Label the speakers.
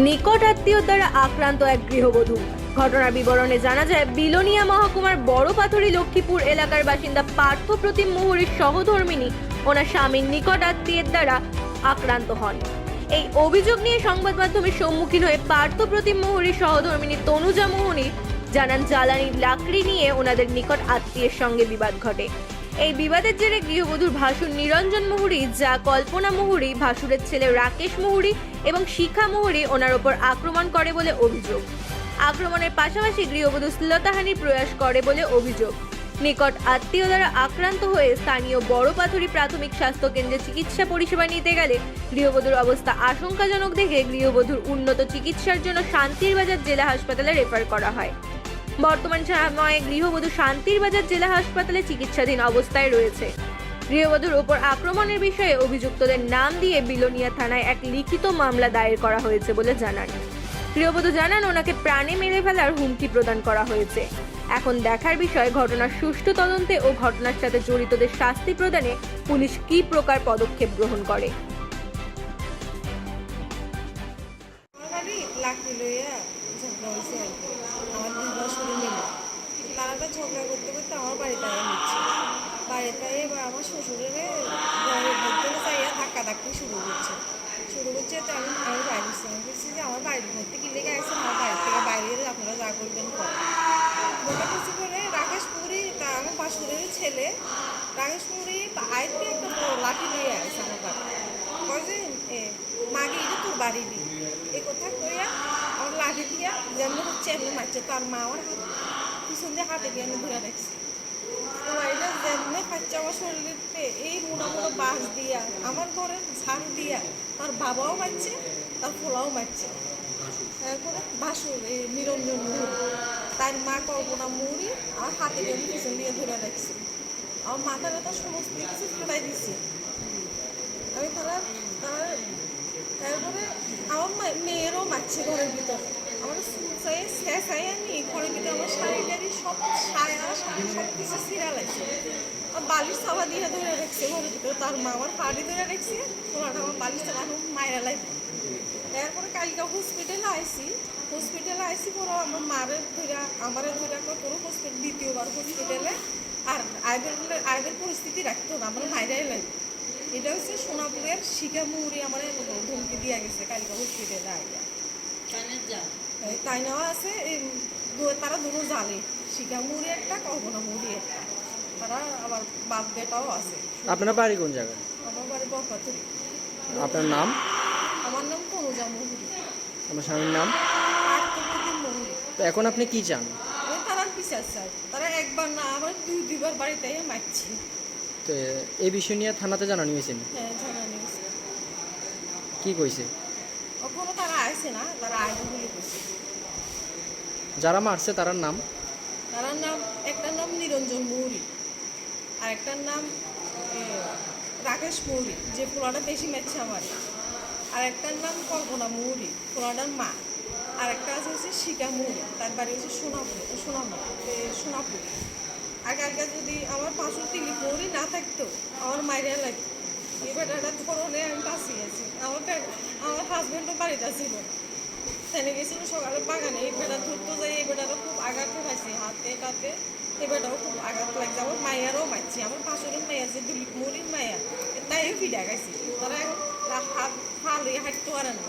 Speaker 1: নিকট আত্মীয় দ্বারা আক্রান্ত এক গৃহবধূ। ঘটনার বিবরণে জানা যায়, বিলোনিয়া মহকুমার বড়পাথরি লক্ষ্মীপুর এলাকার বাসিন্দা পার্থ প্রতিম মুহুরীর সহধর্মিণী ওনার স্বামীর নিকট আত্মীয়ের দ্বারা আক্রান্ত হন। এই অভিযোগ নিয়ে সংবাদ মাধ্যমের সম্মুখীন হয়ে পার্থ প্রতিম মুহুরীর সহধর্মিণী তনুজা মুহুরী জানান, জ্বালানির লাকড়ি নিয়ে ওনাদের নিকট আত্মীয়ের সঙ্গে বিবাদ ঘটে। এই বিবাদের জেরে গৃহবধূর ভাসুর নিরঞ্জন মুহুরী, যা কল্পনা মুহুরী, ভাসুরের ছেলে রাকেশ মুহুরী এবং শিখা মুহুরী ওনার ওপর আক্রমণ করে বলে অভিযোগ। আক্রমণের পাশাপাশি গৃহবধূ শ্লীলতাহানির প্রয়াস করে বলে অভিযোগ। নিকট আত্মীয় দ্বারা আক্রান্ত হয়ে স্থানীয় বড়পাথরি প্রাথমিক স্বাস্থ্য কেন্দ্রে চিকিৎসা পরিষেবা নিতে গেলে গৃহবধূর অবস্থা আশঙ্কাজনক দেখে গৃহবধূর উন্নত চিকিৎসার জন্য শান্তির বাজার জেলা হাসপাতালে রেফার করা হয়। বর্তমান সময়ে গৃহবধূ শান্তির বাজার জেলা হাসপাতালে চিকিৎসাধীন অবস্থায় রয়েছে। গৃহবধূর ওপর আক্রমণের বিষয়ে অভিযুক্তদের নাম দিয়ে বিলোনিয়া থানায় এক লিখিত মামলা দায়ের করা হয়েছে বলে জানান। গৃহবধূ জানান, ওনাকে প্রাণে মেরে ফেলার হুমকি প্রদান করা হয়েছে। এখন দেখার বিষয়, ঘটনার সুষ্ঠু তদন্তে ও ঘটনার সাথে জড়িতদের শাস্তি প্রদানে পুলিশ কী প্রকার পদক্ষেপ গ্রহণ করে।
Speaker 2: তারা ঝগড়া করতে করতে আমার বাড়িতে নিচ্ছে। বাড়িতে এবার আমার শ্বশুরের ঘরের মধ্যে চাইয়া ধাক্কি শুরু করছে। তো আমি বাইরে বলছি যে আমার বাড়ির মধ্যে কি লেগে আসছে, আমার বাড়ির থেকে বাইরে আপনারা যা করবেন করেন। ওটা কিছু করে রাকেশ পুরী, তা আমার পাশুরের ছেলে রাকেশ পুরী আইতে একটা লাঠি নিয়ে আসছে আমার বাড়ি। কয় যে মাকে এটা তোর বাড়ি দি, এ কথা কইয়া আমার লাঠি দিয়া যেমন হচ্ছে এমনি মারছে। তার মা আমার পিছন দিয়ে হাতে দিয়ে আমি ধরে রাখছি। এটা যেমনি খাচ্ছে আমার শরীরে এই মোটামুটি বাঁশ দিয়া আমার ঘরে ঝাড় দিয়া তার বাবাও মারছে, তার ফোলাও মারছে। তারপরে বাসুর এই নিরঞ্জন মুহুরী, তার মা কল্পনা মুহুরী আর হাতে দিয়ে আমি পিছন দিয়ে ধরে রাখছি। আমার মাথা ব্যথা সমস্ত কিছু ফেলাই দিছি আমি। তারপরে আমার মেয়েরও মারছে ঘরের ভিতরে। আমার চাই আমি ঘরের ভিতরে আমার শাড়ি সব শাড়ি সব কিছু ছিঁড়া লাগছে। বালিশ চাপা দিয়ে ধরে রাখছে ঘরের ভিতরে। তার মা আমার পাড়ি ধরে রাখছে, ওনাটা আমার বালিশ চাপা মায়েরা লাগবে। এরপরে কালকে হসপিটালে আইসি পরে আমার মারের ধরে আমারে ধরে পুরো হসপিটাল, দ্বিতীয়বার হসপিটালে। আর আইদের পরিস্থিতি রাখতো না, আমার মায়েরাই লাগবে। এটা হচ্ছে সোনাপুরের শিখা মুহুরী আমার ধমকি দিয়ে গেছে কালকে হসপিটালে আইয়া। তাই নেওয়া আছে, তারা দুটো জালে, শিখা মুহুরী একটা, কল্পনা মুহুরী একটা। তারা আবার বাপ বেটাও আছে।
Speaker 3: আপনার বাড়ি কোন জায়গায়?
Speaker 2: আমার বাড়ি বরপাথরি।
Speaker 3: আপনার নাম?
Speaker 2: আমার নাম তনুজা মুহুরী।
Speaker 3: আমার স্বামীর নাম?
Speaker 2: পার্থ প্রতিম মুহুরী।
Speaker 3: তো এখন আপনি কি চান?
Speaker 2: তারা বিচার চাই। তারা একবার না আমার দুইবার বাড়িতে মারছে।
Speaker 3: তো এই বিষয় নিয়ে থানাতে জানানি হয়েছেন?
Speaker 2: হ্যাঁ, জানানি হয়েছে।
Speaker 3: কি কইছে?
Speaker 2: ওখানে তারা আসে না, তারা আগে বলে কইছে।
Speaker 3: যারা মারছে তার নাম?
Speaker 2: তার নাম, একটার নাম নিরঞ্জন মুহুরী আর একটার নাম রাকেশ মুহুরী, যে পোলাটা বেশি মারছে আমার। আর একটার নাম কল্পনা মুহুরী, পোলাটার মা। আর একটা হচ্ছে শিখা মুহুরী, তার বাড়ি হচ্ছে সোনাপুর। আগে যদি আমার পাঁচশো তিলিপ মুহুরী না থাকতো আমার মায়েরা লাগতো। এই বেটাটা ধরনে আমি বাঁচিয়ে আছি। আমার হাজব্যান্ডও বাড়িতে ছিল, সেনে গেছিল সকালে বাগানে। এই বেটা ধরতে যাই, এই বেটাটা খুব আঘাত পাইছি হাতে কাতে। এই বেটাও খুব আঘাত লাগছে। আমার মায়েরাও মারছি। আমার পাশের মায়া যে দিলীপ মুহুরীর মায়া, তাইও পিঠা খাইছি। তারা হাত ফালে হাঁটতে পারে না।